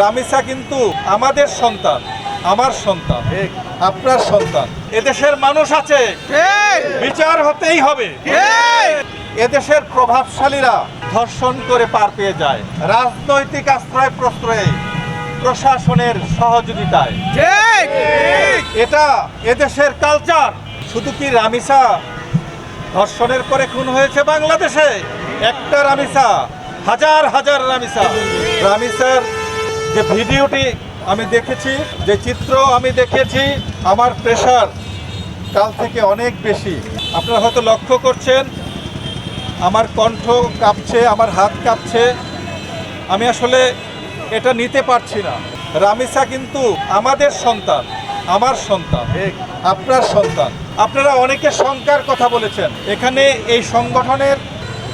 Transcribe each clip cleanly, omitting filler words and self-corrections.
রামিসা কিন্তু আমাদের সন্তান, আমার সন্তান, আপনার সন্তান। এদেশের মানুষ আছে, বিচার হতেই হবে। এদেশের প্রভাবশালীরা ধর্ষণ করে পার পেয়ে যায় রাজনৈতিক আশ্রয় প্রশ্রয়ে, প্রশাসনের সহযোগিতায়। এটা এদেশের কালচার। শুধু কি রামিসা ধর্ষণের পরে খুন হয়েছে বাংলাদেশে? একটা রামিসা, হাজার হাজার রামিসা। রামিসার যে ভিডিওটি আমি দেখেছি, যে চিত্র আমি দেখেছি, আমার প্রেশার কাল থেকে অনেক বেশি। আপনারা হয়তো লক্ষ্য করছেন আমার কণ্ঠ কাঁপছে, আমার হাত কাঁপছে। আমি আসলে এটা নিতে পারছি না। রামিসা কিন্তু আমাদের সন্তান, আমার সন্তান, আপনার সন্তান। আপনারা অনেকে শঙ্কার কথা বলেছেন। এখানে এই সংগঠনের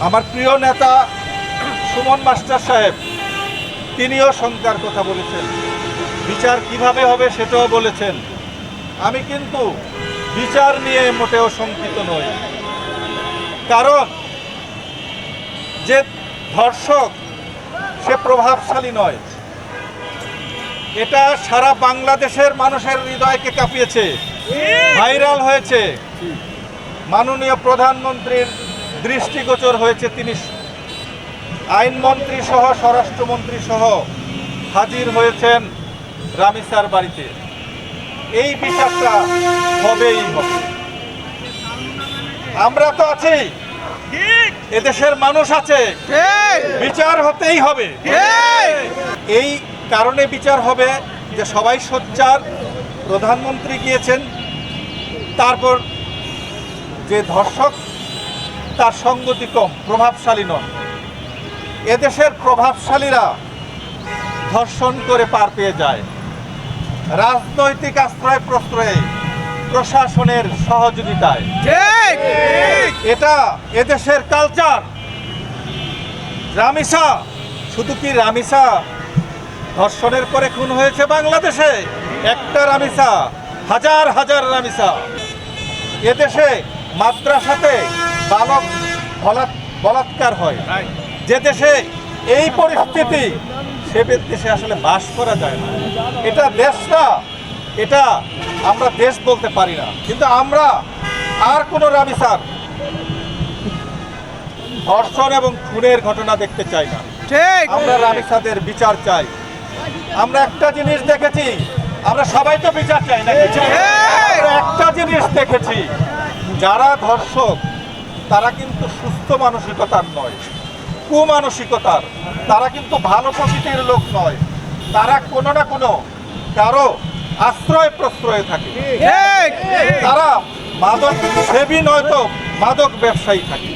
আমার প্রিয় নেতা সুমন মাস্টার সাহেব, তিনিও শঙ্কার কথা বলেছেন। বিচার কিভাবে হবে সেটাও বলেছেন। আমি কিন্তু বিচার নিয়ে মোটেও শঙ্কিত নই। কারণ যে ধর্ষক সে প্রভাবশালী নয়। এটা সারা বাংলাদেশের মানুষের হৃদয়কে কাঁপিয়েছে, ভাইরাল হয়েছে। মাননীয় প্রধানমন্ত্রীর দৃষ্টিগোচর হয়েছে। তিনি আইনমন্ত্রী সহ, স্বরাষ্ট্রমন্ত্রী সহ হাজির হয়েছেন রামিসার বাড়িতে। এই বিচারটা হবেই হবে। আমরা তো আছি, এদেশের মানুষ আছে, বিচার হতেই হবে। এই কারণে বিচার হবে যে সবাই সোচ্চার। প্রধানমন্ত্রী গিয়েছেন, তারপর যে ধর্ষক তার সঙ্গতি কম, প্রভাবশালী নন। এদেশের প্রভাবশালীরা ধর্ষণ করে পার পেয়ে যায় রাজনৈতিক আশ্রয় প্রশ্রয়ে, প্রশাসনের সহযোগিতায়। এটা এদেশের কালচার। রামিসা, শুধু কি রামিসা ধর্ষণের পরে খুন হয়েছে বাংলাদেশে? একটা রামিসা, হাজার হাজার রামিসা। এদেশে মাদ্রাসাতে বালক বলাৎকার হয়। যে দেশে এই পরিস্থিতি, সে দেশে আসলে বাস করা যায় না। এটা দেশ না, এটা আমরা দেশ বলতে পারি না। কিন্তু আমরা আর কোনো রামিসার ধর্ষণ এবং খুনের ঘটনা দেখতে চাই না। আমরা রামিসাদের বিচার চাই। আমরা একটা জিনিস দেখেছি, আমরা সবাই তো বিচার চাই না। আমরা একটা জিনিস দেখেছি, যারা ধর্ষক তারা কিন্তু সুস্থ মানসিকতার নয়, কুমানসিকতার। তারা কিন্তু ভালো প্রকৃতির লোক নয়। তারা কোনো না কোনো কারো আশ্রয় প্রশ্রয়ে থাকে। তারা মাদক সেবী নয়তো মাদক ব্যবসায়ী থাকে।